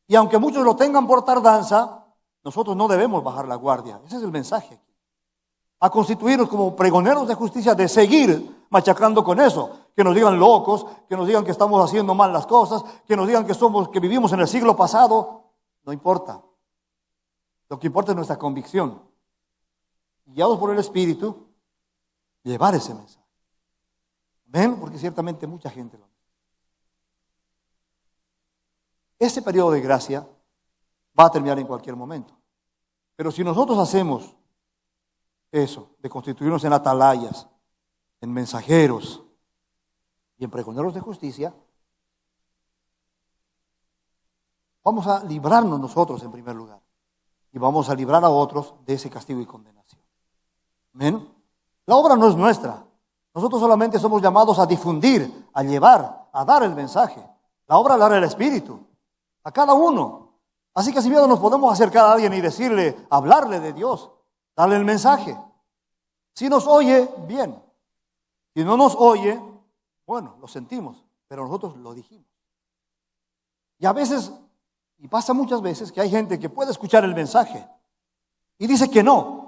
Y aunque muchos lo tengan por tardanza, nosotros no debemos bajar la guardia. Ese es el mensaje aquí. A constituirnos como pregoneros de justicia, de seguir machacando con eso. Que nos digan locos, que nos digan que estamos haciendo mal las cosas, que nos digan que vivimos en el siglo pasado. No importa. Lo que importa es nuestra convicción. Guiados por el Espíritu, llevar ese mensaje. ¿Ven? Porque ciertamente mucha gente lo hace. Ese periodo de gracia va a terminar en cualquier momento. Pero si nosotros hacemos eso, de constituirnos en atalayas, en mensajeros y en pregoneros de justicia, vamos a librarnos nosotros en primer lugar y vamos a librar a otros de ese castigo y condenación. ¿Amén? La obra no es nuestra. Nosotros solamente somos llamados a difundir, a llevar, a dar el mensaje. La obra la hará el Espíritu, a cada uno. Así que sin miedo nos podemos acercar a alguien y decirle, hablarle de Dios, darle el mensaje. Si nos oye, bien. Si no nos oye, bueno, lo sentimos, pero nosotros lo dijimos. Y a veces, y pasa muchas veces, que hay gente que puede escuchar el mensaje y dice que no.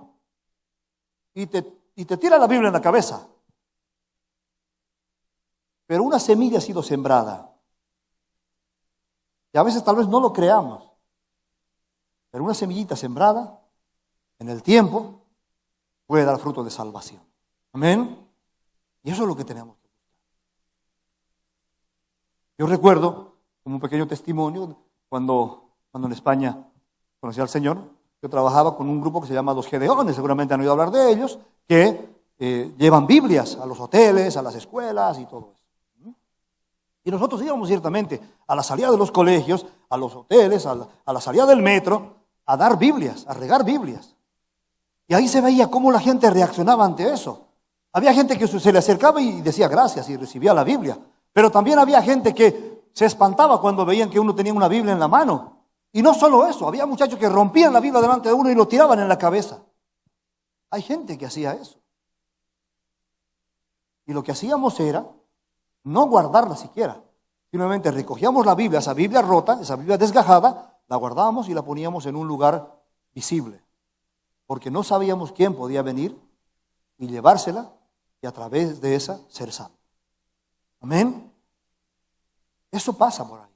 Y te tira la Biblia en la cabeza. Pero una semilla ha sido sembrada. Y a veces tal vez no lo creamos. Pero una semillita sembrada en el tiempo puede dar fruto de salvación. Amén. Y eso es lo que tenemos que buscar. Yo recuerdo, como un pequeño testimonio, cuando en España conocí al Señor, yo trabajaba con un grupo que se llama Los Gedeones, seguramente han oído hablar de ellos, que llevan Biblias a los hoteles, a las escuelas y todo eso. Y nosotros íbamos ciertamente a la salida de los colegios, a los hoteles, a la salida del metro, a dar Biblias, a regar Biblias. Y ahí se veía cómo la gente reaccionaba ante eso. Había gente que se le acercaba y decía gracias y recibía la Biblia. Pero también había gente que se espantaba cuando veían que uno tenía una Biblia en la mano. Y no solo eso, había muchachos que rompían la Biblia delante de uno y lo tiraban en la cabeza. Hay gente que hacía eso. Y lo que hacíamos era no guardarla siquiera. Simplemente recogíamos la Biblia, esa Biblia rota, esa Biblia desgajada, la guardábamos y la poníamos en un lugar visible. Porque no sabíamos quién podía venir y llevársela y a través de esa ser salvo. Amén. Eso pasa por ahí.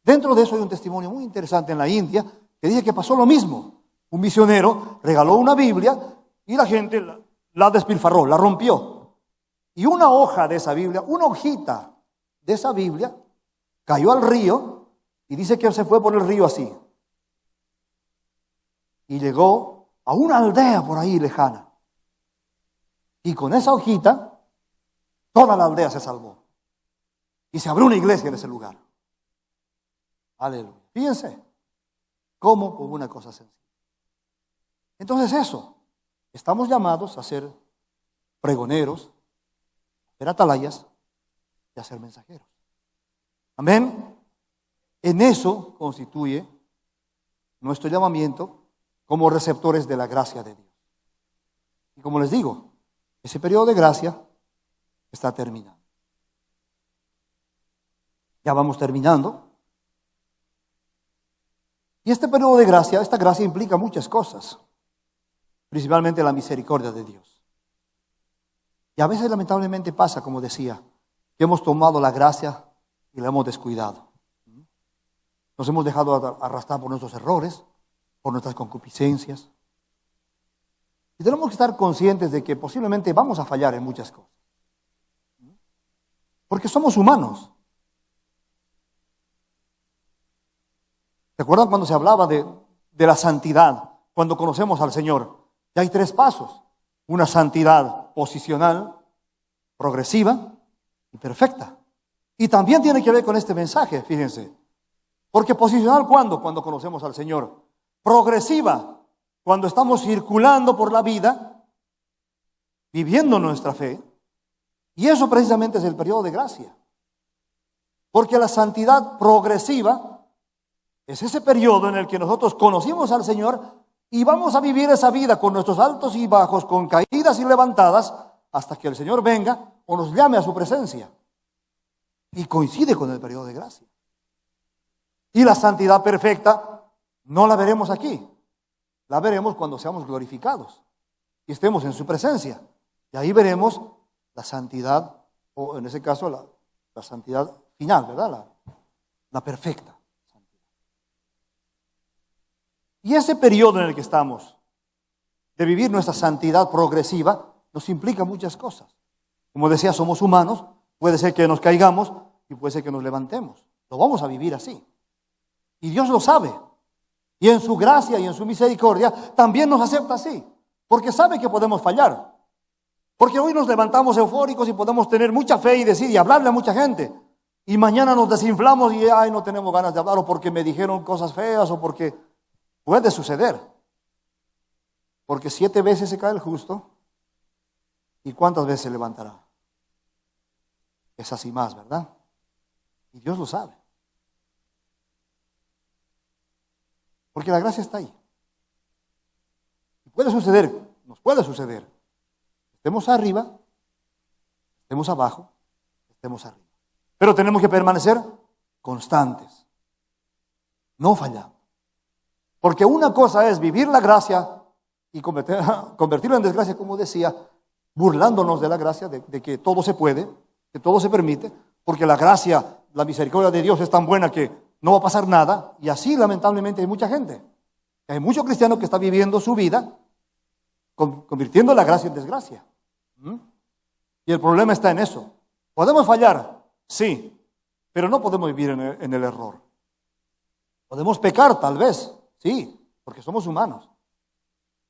Dentro de eso hay un testimonio muy interesante en la India que dice que pasó lo mismo. Un misionero regaló una Biblia y la gente la despilfarró, la rompió. Y una hoja de esa Biblia, una hojita de esa Biblia, cayó al río y dice que se fue por el río así. Y llegó a una aldea por ahí lejana. Y con esa hojita, toda la aldea se salvó. Y se abrió una iglesia en ese lugar. Aleluya. Fíjense cómo con una cosa sencilla. Entonces eso, estamos llamados a ser pregoneros, a ser atalayas y a ser mensajeros. Amén. En eso constituye nuestro llamamiento como receptores de la gracia de Dios. Y como les digo, ese periodo de gracia está terminando. Ya vamos terminando. Y este periodo de gracia, esta gracia implica muchas cosas, principalmente la misericordia de Dios. Y a veces lamentablemente pasa, como decía, que hemos tomado la gracia y la hemos descuidado. Nos hemos dejado arrastrar por nuestros errores, por nuestras concupiscencias. Y tenemos que estar conscientes de que posiblemente vamos a fallar en muchas cosas. Porque somos humanos. ¿Se acuerdan cuando se hablaba de la santidad? Cuando conocemos al Señor. Ya hay 3 pasos. Una santidad posicional, progresiva y perfecta. Y también tiene que ver con este mensaje, fíjense. Porque posicional, ¿cuándo? Cuando conocemos al Señor. Progresiva, cuando estamos circulando por la vida, viviendo nuestra fe. Y eso precisamente es el periodo de gracia. Porque la santidad progresiva es ese periodo en el que nosotros conocimos al Señor y vamos a vivir esa vida con nuestros altos y bajos, con caídas y levantadas, hasta que el Señor venga o nos llame a su presencia. Y coincide con el periodo de gracia. Y la santidad perfecta no la veremos aquí. La veremos cuando seamos glorificados y estemos en su presencia. Y ahí veremos la santidad, o en ese caso la santidad final, ¿verdad? La perfecta. Y ese periodo en el que estamos, de vivir nuestra santidad progresiva, nos implica muchas cosas. Como decía, somos humanos, puede ser que nos caigamos y puede ser que nos levantemos. Lo vamos a vivir así. Y Dios lo sabe. Y en su gracia y en su misericordia también nos acepta así. Porque sabe que podemos fallar. Porque hoy nos levantamos eufóricos y podemos tener mucha fe y decir y hablarle a mucha gente. Y mañana nos desinflamos y no tenemos ganas de hablar, o porque me dijeron cosas feas, o porque... Puede suceder, porque 7 veces se cae el justo, ¿y cuántas veces se levantará? Es así más, ¿verdad? Y Dios lo sabe. Porque la gracia está ahí. Y puede suceder, nos puede suceder. Estemos arriba, estemos abajo, estemos arriba. Pero tenemos que permanecer constantes. No fallamos. Porque una cosa es vivir la gracia y convertirla en desgracia, como decía, burlándonos de la gracia, de que todo se puede, que todo se permite, porque la gracia, la misericordia de Dios es tan buena que no va a pasar nada, y así lamentablemente hay mucha gente. Hay muchos cristianos que están viviendo su vida convirtiendo la gracia en desgracia. Y el problema está en eso. ¿Podemos fallar? Sí, pero no podemos vivir en el error. Podemos pecar, tal vez. Sí, porque somos humanos.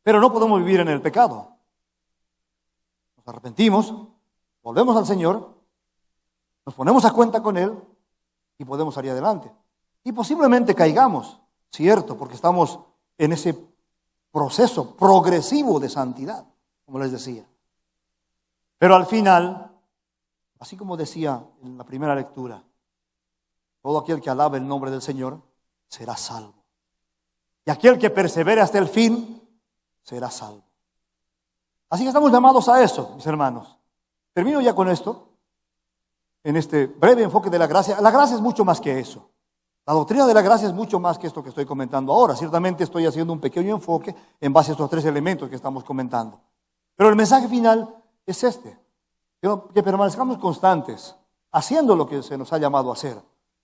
Pero no podemos vivir en el pecado. Nos arrepentimos, volvemos al Señor, nos ponemos a cuenta con Él y podemos salir adelante. Y posiblemente caigamos, cierto, porque estamos en ese proceso progresivo de santidad, como les decía. Pero al final, así como decía en la primera lectura, todo aquel que alabe el nombre del Señor será salvo. Y aquel que persevere hasta el fin será salvo. Así que estamos llamados a eso, mis hermanos. Termino ya con esto, en este breve enfoque de la gracia. La gracia es mucho más que eso. La doctrina de la gracia es mucho más que esto que estoy comentando ahora. Ciertamente estoy haciendo un pequeño enfoque en base a estos tres elementos que estamos comentando. Pero el mensaje final es este: que permanezcamos constantes, haciendo lo que se nos ha llamado a hacer.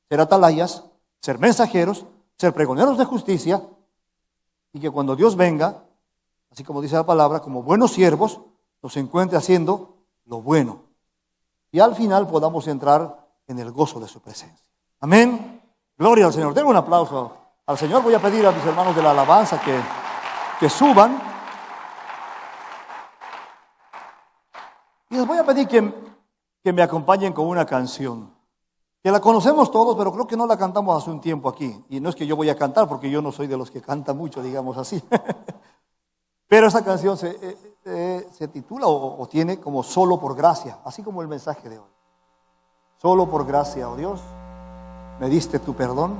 Ser atalayas, ser mensajeros, ser pregoneros de justicia, y que cuando Dios venga, así como dice la palabra, como buenos siervos, nos encuentre haciendo lo bueno. Y al final podamos entrar en el gozo de su presencia. Amén. Gloria al Señor. Denle un aplauso al Señor. Voy a pedir a mis hermanos de la alabanza que suban. Y les voy a pedir que me acompañen con una canción, que la conocemos todos, pero creo que no la cantamos hace un tiempo aquí. Y no es que yo voy a cantar, porque yo no soy de los que canta mucho, digamos así. Pero esta canción se titula o tiene como Solo por Gracia, así como el mensaje de hoy. Solo por gracia, oh Dios, me diste tu perdón,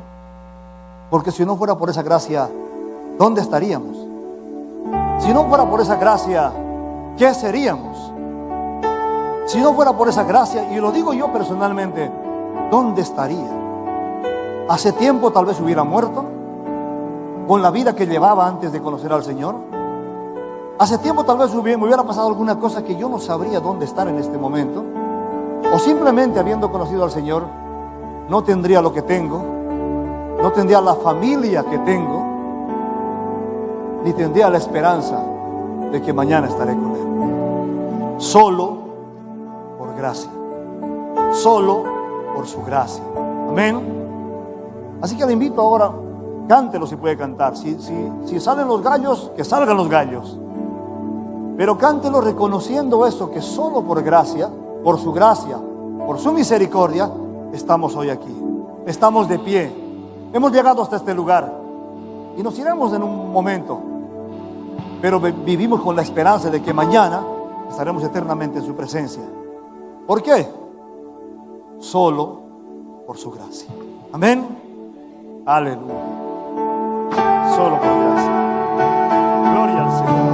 porque si no fuera por esa gracia, ¿dónde estaríamos? Si no fuera por esa gracia, ¿qué seríamos? Si no fuera por esa gracia, y lo digo yo personalmente, ¿dónde estaría? Hace tiempo tal vez hubiera muerto, con la vida que llevaba antes de conocer al Señor. Hace tiempo tal vez me hubiera pasado alguna cosa que yo no sabría dónde estar en este momento. O simplemente habiendo conocido al Señor, no tendría lo que tengo, no tendría la familia que tengo, ni tendría la esperanza de que mañana estaré con Él. Solo por gracia, solo por su gracia. Amén. Así que le invito ahora, cántelo si puede cantar. Si salen los gallos, que salgan los gallos. Pero cántelo reconociendo eso, que solo por gracia, por su misericordia, estamos hoy aquí. Estamos de pie. Hemos llegado hasta este lugar. Y nos iremos en un momento. Pero vivimos con la esperanza de que mañana estaremos eternamente en su presencia. ¿Por qué? Solo por su gracia. Amén. Aleluya. Solo por gracia. Gloria al Señor.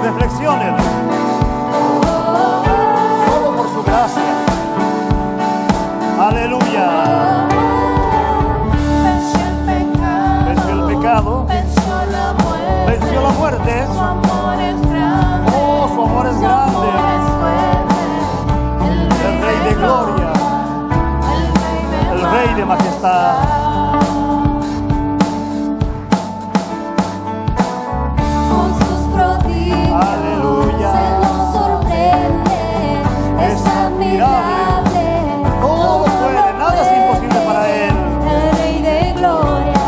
Reflexionen. Solo por su gracia. Aleluya. Venció el pecado. Venció la muerte. Su amor es grande. Oh, su amor es grande. El Rey de gloria. El Rey de majestad. Aleluya. Se nos sorprende, es admirable. Todo puede, nada es imposible para Él. El Rey de gloria,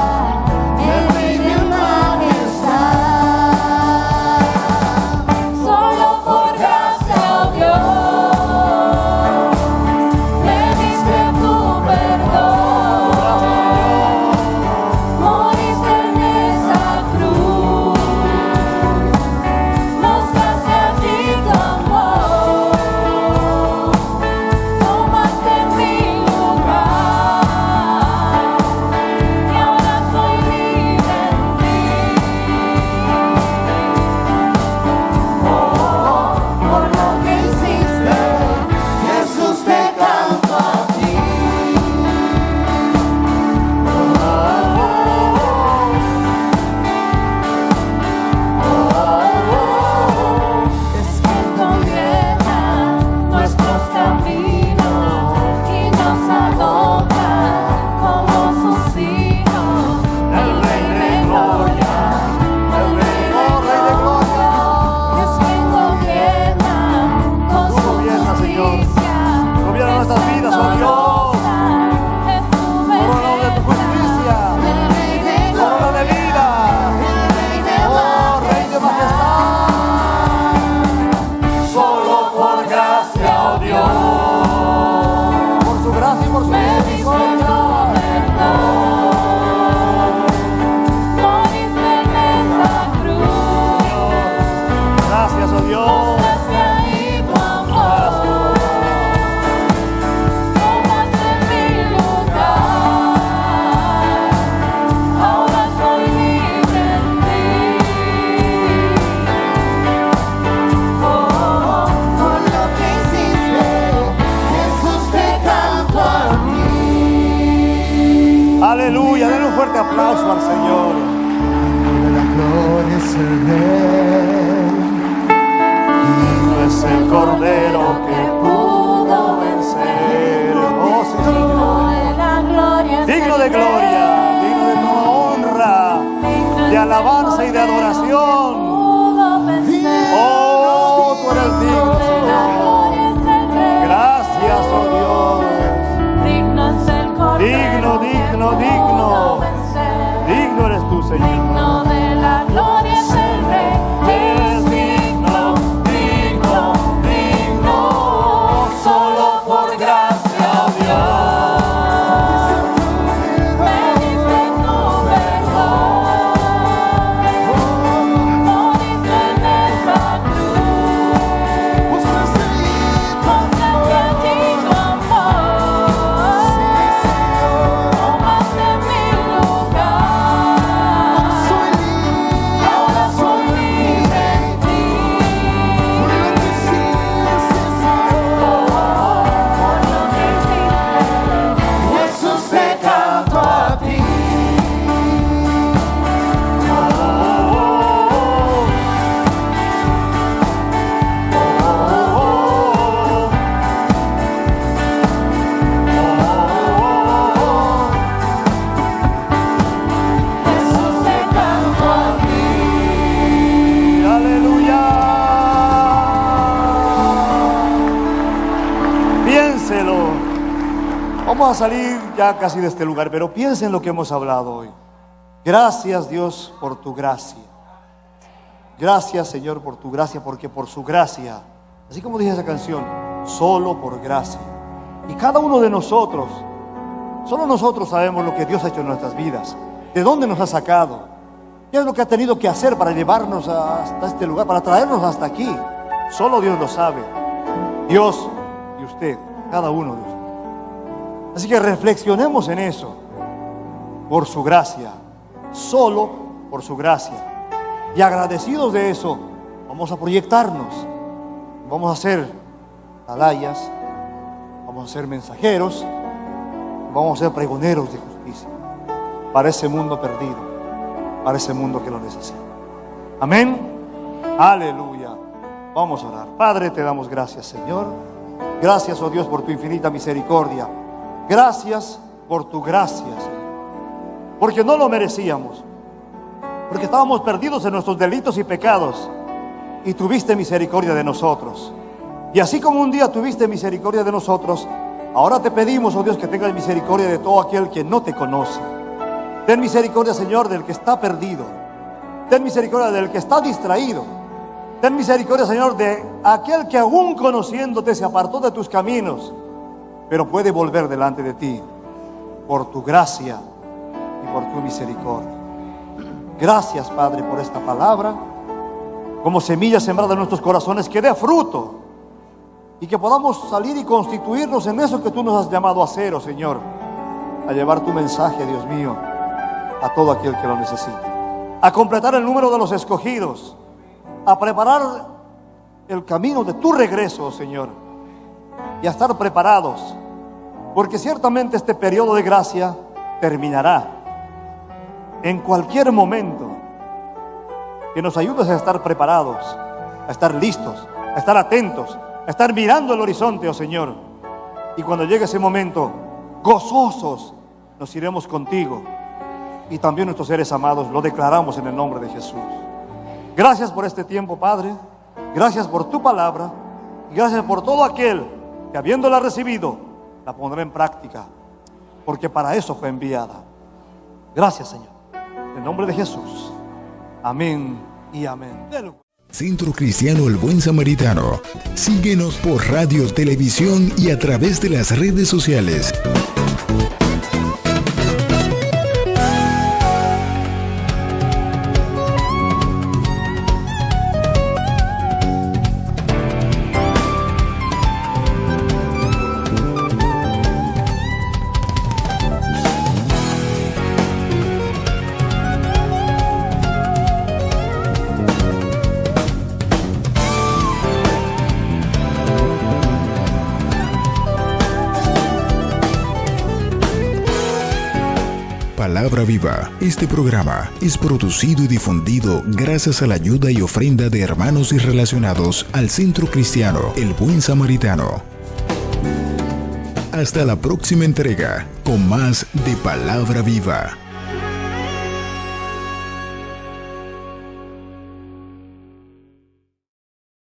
el Rey de majestad. Solo por gracia, oh Dios, me diste tu perdón. Aleluya, denle un fuerte aplauso al Señor. La gloria es el Rey. Digno es el Cordero que pudo vencer. Oh, sí, Digno Señor. de la gloria, Digno de gloria, digno de toda honra, de alabanza y de adoración. Oh, tú eres digno, Señor. Gracias, oh Dios. Digno, digno, digno. Digno eres tú, Señor. Digno de la gloria es el Rey. Es digno, digno, digno. Solo por gracia, oh Dios. Me diste tu perdón. Moriste en esa cruz. Mostraste allí tu amor. Tomaste mi lugar. Ahora soy libre en ti. Por lo que hiciste, Jesús, te canto a ti. Jesús te canto a ti. Aleluya. Piénselo. Vamos a salir ya casi de este lugar, pero piensen lo que hemos hablado hoy. Gracias, Dios, por tu gracia. Gracias, Señor, por tu gracia, porque por su gracia, así como dije esa canción, solo por gracia. Y cada uno de nosotros, solo nosotros sabemos lo que Dios ha hecho en nuestras vidas, de dónde nos ha sacado, qué es lo que ha tenido que hacer para llevarnos hasta este lugar, para traernos hasta aquí. Solo Dios lo sabe. Dios y usted, cada uno de ustedes. Así que reflexionemos en eso. Por su gracia, solo por su gracia. Y agradecidos de eso, vamos a proyectarnos. Vamos a ser atalayas, vamos a ser mensajeros, vamos a ser pregoneros de justicia para ese mundo perdido, para ese mundo que lo necesita. Amén. Aleluya. Vamos a orar. Padre, te damos gracias, Señor. Gracias, oh Dios, por tu infinita misericordia. Gracias por tu gracia, Señor. Porque no lo merecíamos. Porque estábamos perdidos en nuestros delitos y pecados. Y tuviste misericordia de nosotros. Y así como un día tuviste misericordia de nosotros, ahora te pedimos, oh Dios, que tengas misericordia de todo aquel que no te conoce. Ten misericordia, Señor, del que está perdido. Ten misericordia del que está distraído. Ten misericordia, Señor, de aquel que aún conociéndote se apartó de tus caminos, pero puede volver delante de ti por tu gracia y por tu misericordia. Gracias, Padre, por esta palabra. Como semilla sembrada en nuestros corazones, que dé fruto y que podamos salir y constituirnos en eso que tú nos has llamado a hacer, oh Señor, a llevar tu mensaje, Dios mío, a todo aquel que lo necesite, a completar el número de los escogidos, a preparar el camino de tu regreso, oh Señor, y a estar preparados, porque ciertamente este periodo de gracia terminará en cualquier momento. Que nos ayudes a estar preparados, a estar listos, a estar atentos, a estar mirando el horizonte, oh Señor. Y cuando llegue ese momento, gozosos, nos iremos contigo. Y también nuestros seres amados lo declaramos en el nombre de Jesús. Gracias por este tiempo, Padre. Gracias por tu palabra. Y gracias por todo aquel que, habiéndola recibido, la pondrá en práctica. Porque para eso fue enviada. Gracias, Señor. En el nombre de Jesús. Amén y amén. Centro Cristiano El Buen Samaritano. Síguenos por radio, televisión y a través de las redes sociales. Palabra Viva. Este programa es producido y difundido gracias a la ayuda y ofrenda de hermanos y relacionados al Centro Cristiano El Buen Samaritano. Hasta la próxima entrega con más de Palabra Viva.